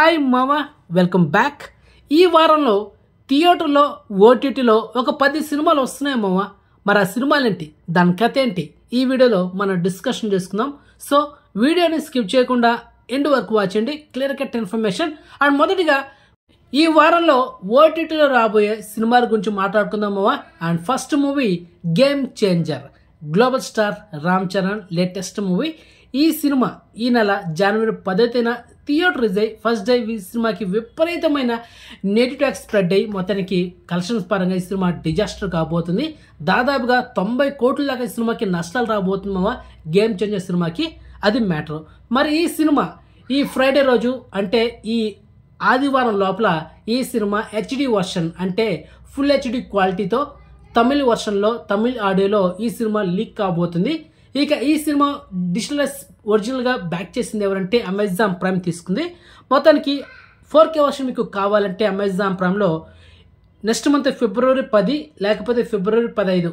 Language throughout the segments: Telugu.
హాయ్ మామా, వెల్కమ్ బ్యాక్. ఈ వారంలో థియేటర్లో ఓటీటీలో ఒక 10 సినిమాలు వస్తున్నాయి మామా. మరి ఆ సినిమాలేంటి, దాని కథ ఏంటి, ఈ వీడియోలో మనం డిస్కషన్ చేసుకుందాం. సో వీడియోని స్కిప్ చేయకుండా ఎండ్ వరకు వాచండి, క్లియర్ కట్ ఇన్ఫర్మేషన్. అండ్ మొదటిగా ఈ వారంలో ఓటీటీలో రాబోయే సినిమాల గురించి మాట్లాడుకుందాం మామా. And first movie game changer, global star Ram Charan latest movie. ఈ సినిమా ఈ నెల జనవరి 10న థియేటర్ రిలీజ్ అయ్యి ఫస్ట్ డే ఈ సినిమాకి విపరీతమైన నెగిటివ్ స్ప్రెడ్ అయ్యి మొత్తానికి కలెక్షన్స్ పరంగా ఈ సినిమా డిజాస్టర్ కాబోతుంది. దాదాపుగా 90 కోట్ల దాకా ఈ సినిమాకి నష్టాలు రాబోతుంది మామ, గేమ్ చేంజర్ సినిమాకి. అది మ్యాటర్. మరి ఈ సినిమా ఈ ఫ్రైడే రోజు అంటే ఈ ఆదివారం లోపల ఈ సినిమా హెచ్డి వర్షన్ అంటే ఫుల్ హెచ్డి క్వాలిటీతో తమిళ వర్షన్లో తమిళ ఆడియోలో ఈ సినిమా లీక్ కాబోతుంది. ఇక ఈ సినిమా డిజిటల్ ఒరిజినల్గా బ్యాక్ చేసింది ఎవరంటే అమెజాన్ ప్రైమ్ తీసుకుంది. మొత్తానికి 4K వర్షన్ మీకు కావాలంటే అమెజాన్ ప్రైమ్లో నెక్స్ట్ మంత్ ఫిబ్రవరి 10 లేకపోతే ఫిబ్రవరి 15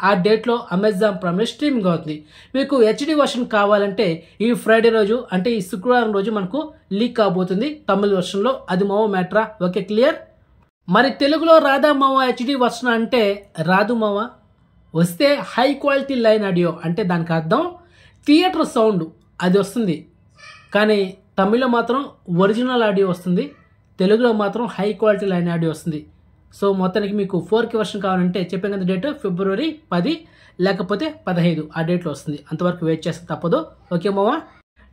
ఆ డేట్లో అమెజాన్ ప్రైమ్లో స్ట్రీమింగ్ అవుతుంది. మీకు హెచ్డి వర్షన్ కావాలంటే ఈ ఫ్రైడే రోజు అంటే ఈ శుక్రవారం రోజు మనకు లీక్ కాబోతుంది తమిళ వర్షన్లో. అది మావో మ్యాటరా, ఓకే క్లియర్. మరి తెలుగులో రాదా మావ హెచ్డి వర్షన్ అంటే రాదు మావ. వస్తే హై క్వాలిటీ లైన్ ఆడియో అంటే దానికి అర్థం థియేటర్ సౌండ్ అది వస్తుంది, కానీ తమిళ్లో మాత్రం ఒరిజినల్ ఆడియో వస్తుంది, తెలుగులో మాత్రం హై క్వాలిటీ లైన్ ఆడియో వస్తుంది. సో మొత్తానికి మీకు 4K వర్షన్ కావాలంటే చెప్పాను కదా డేట్ ఫిబ్రవరి 10 లేకపోతే 15 ఆ డేట్లో వస్తుంది. అంతవరకు వెయిట్ చేస్తే తప్పదు, ఓకే మావా.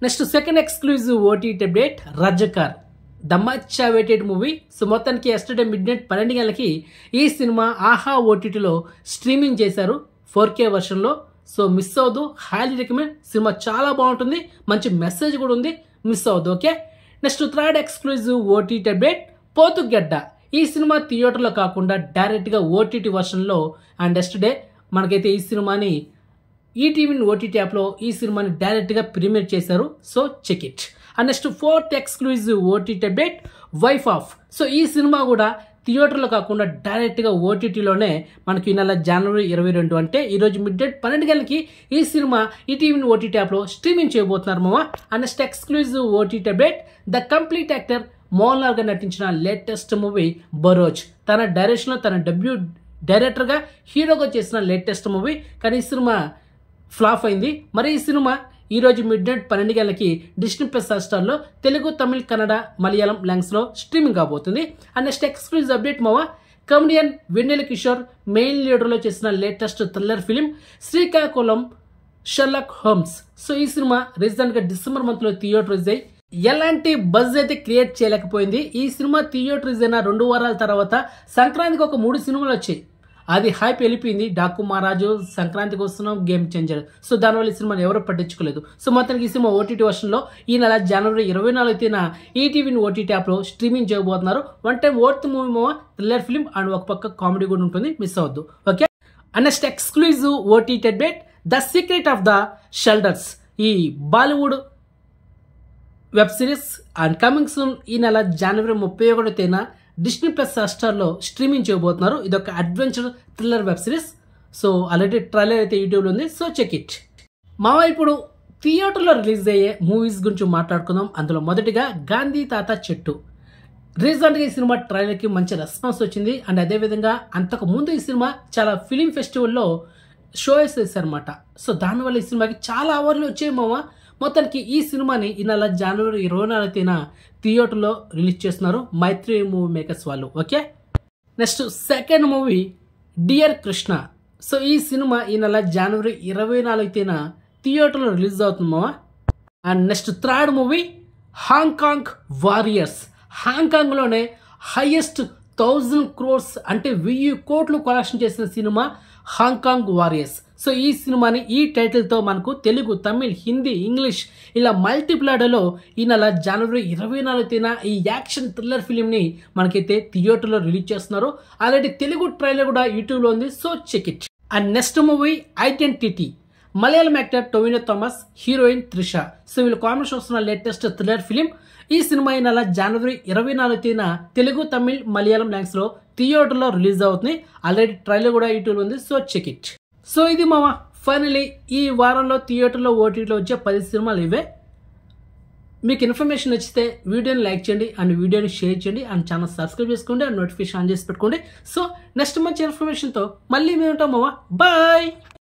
Next second exclusive OTT update Razakar, the much awaited movie. So మొత్తానికి ఎస్టర్డే మిడ్నైట్ 12 గంటలకి ఈ సినిమా ఆహా ఓటీటీలో స్ట్రీమింగ్ చేశారు 4K వర్షన్లో. సో మిస్ అవ్వద్దు, హైలీ రికమెండ్. సినిమా చాలా బాగుంటుంది, మంచి మెసేజ్ కూడా ఉంది, మిస్ అవ్వద్దు, okay. Next third exclusive OTT update Pothugadda. ఈ సినిమా థియేటర్లో కాకుండా డైరెక్ట్గా ఓటీటీ వర్షన్లో అండ్ ఎస్టర్డే మనకైతే ఈ సినిమాని ఈటీవీ ఓటీటీ యాప్లో ఈ సినిమాని డైరెక్ట్గా ప్రీమియర్ చేశారు. So check it. And next fourth exclusive OTT update wife off. So ఈ సినిమా కూడా థియేటర్లో కాకుండా డైరెక్ట్గా ఓటీటీలోనే మనకి ఈ నెల జనవరి 22 అంటే ఈరోజు మిడ్నైట్ 12 గంటలకి ఈ సినిమా ఈటీవీ ఓటీటీ యాప్లో స్ట్రీమింగ్ చేయబోతున్నారు మామ. And next exclusive OTT update the complete actor Mohan Lal గారు నటించిన లేటెస్ట్ మూవీ బరోజ్. తన డైరెక్షన్లో తన డెబ్యూ డైరెక్టర్గా హీరోగా చేసిన లేటెస్ట్ మూవీ, కానీ ఈ సినిమా ఫ్లాప్ అయింది. మరి ఈ సినిమా ఈరోజు మిడ్నైట్ 12 గంటలకి డిస్నీ ప్లస్ హాట్‌స్టార్లో తెలుగు, తమిళ్, కన్నడ, మలయాళం లాంగ్వేజ్లో స్ట్రీమింగ్ కాబోతుంది. అండ్ నెక్స్ట్ ఎక్స్క్లూజివ్ అప్డేట్ మావా, కమెడియన్ వెన్నెల కిషోర్ మెయిన్ లీడర్లో చేసిన latest thriller film Srikakulam Sherlock Holmes. So ఈ సినిమా రీసెంట్గా డిసెంబర్ మంత్లో థియేటర్ రిలీజ్ అయ్యి ఎలాంటి బజ్ అయితే క్రియేట్ చేయలేకపోయింది. ఈ సినిమా థియేటర్ రిలీజ్ అయిన 2 వారాల తర్వాత సంక్రాంతికి ఒక 3 సినిమాలు వచ్చాయి, అది హైప్ వెళ్ళిపోయింది. డాకు మహారాజు, సంక్రాంతికి వస్తున్నాం, గేమ్ చేంజర్. సో దానివల్ల ఈ సినిమాని ఎవరు పట్టించుకోలేదు. సో మొత్తానికి ఈ సినిమా ఓటీటీ వర్షన్లో ఈ నెల జనవరి 24న ఈటీవీ ఓటీటీ యాప్లో స్ట్రీమింగ్ చేయబోతున్నారు. వన్ టైం వర్త్ మూవీ మావా, థ్రిల్లర్ ఫిలిం అండ్ ఒక పక్క కామెడీ కూడా ఉంటుంది, మిస్ అవ్వద్దు, okay. And next exclusive OTT update the secret of the shelters. ఈ Bollywood web series and coming soon ఈ నెల జనవరి 31న డిస్నీ ప్లస్ హాట్‌స్టార్లో స్ట్రీమింగ్ చేయబోతున్నారు. ఇది ఒక adventure thriller web series. So already trailer అయితే యూట్యూబ్లో ఉంది, సో చెక్ ఇట్. మావా ఇప్పుడు థియేటర్లో రిలీజ్ అయ్యే మూవీస్ గురించి మాట్లాడుకుందాం. అందులో మొదటిగా గాంధీ తాత చెట్టు. రీసెంట్గా ఈ సినిమా ట్రైలర్కి మంచి రెస్పాన్స్ వచ్చింది. అండ్ అదేవిధంగా అంతకు ముందు ఈ సినిమా చాలా ఫిలిం ఫెస్టివల్లో షోస్ వేశారనమాట. సో దానివల్ల ఈ సినిమాకి చాలా అవార్డులు వచ్చాయి మావా. మొత్తానికి ఈ సినిమాని ఈ నెల జనవరి 24న థియేటర్లో రిలీజ్ చేస్తున్నారు మైత్రి మూవీ మేకర్స్ వాళ్ళు, okay. Next second movie dear Krishna. So ఈ సినిమా ఈ నెల జనవరి 24న థియేటర్లో రిలీజ్ అవుతుందా. And next third movie Hong Kong warriors. హాంకాంగ్లోనే హైయెస్ట్ 1000 crores అంటే 1000 కోట్లు కలెక్షన్ చేసిన సినిమా హాంకాంగ్ వారియర్స్. సో ఈ సినిమాని ఈ టైటిల్తో మనకు తెలుగు, తమిళ్, హిందీ, ఇంగ్లీష్ ఇలా మల్టీప్లాడలో ఈ నెల జనవరి 24న ఈ యాక్షన్ థ్రిల్లర్ ఫిలింని మనకైతే థియేటర్లో రిలీజ్ చేస్తున్నారు. ఆల్రెడీ తెలుగు ట్రైలర్ కూడా యూట్యూబ్లో ఉంది, so check it. And next movie identity. Malayalam actor Tovino Thomas, heroine Trisha. So వీళ్ళు కాంబినేషన్ వస్తున్న లేటెస్ట్ థ్రిల్లర్ ఫిలిం. ఈ సినిమా ఈ నెల జనవరి 24న తెలుగు, తమిళ్, మలయాళం లాంగ్వేజ్లో థియేటర్లో రిలీజ్ అవుతుంది. ఆల్రెడీ ట్రైలర్ కూడా యూట్యూబ్లో ఉంది, సో చెక్ ఇట్. సో ఇది మామ ఫైనలీ ఈ వారంలో థియేటర్లో ఓటీటీలో వచ్చే 10 సినిమాలు ఇవే. మీకు ఇన్ఫర్మేషన్ నచ్చితే వీడియోని లైక్ చేయండి అండ్ వీడియోని షేర్ చేయండి అండ్ ఛానల్ సబ్స్క్రైబ్ చేసుకోండి అండ్ నోటిఫికేషన్ ఆన్ చేసి పెట్టుకోండి. సో నెక్స్ట్ మంచి ఇన్ఫర్మేషన్తో మళ్ళీ మేము ఉంటాం మావా. బాయ్.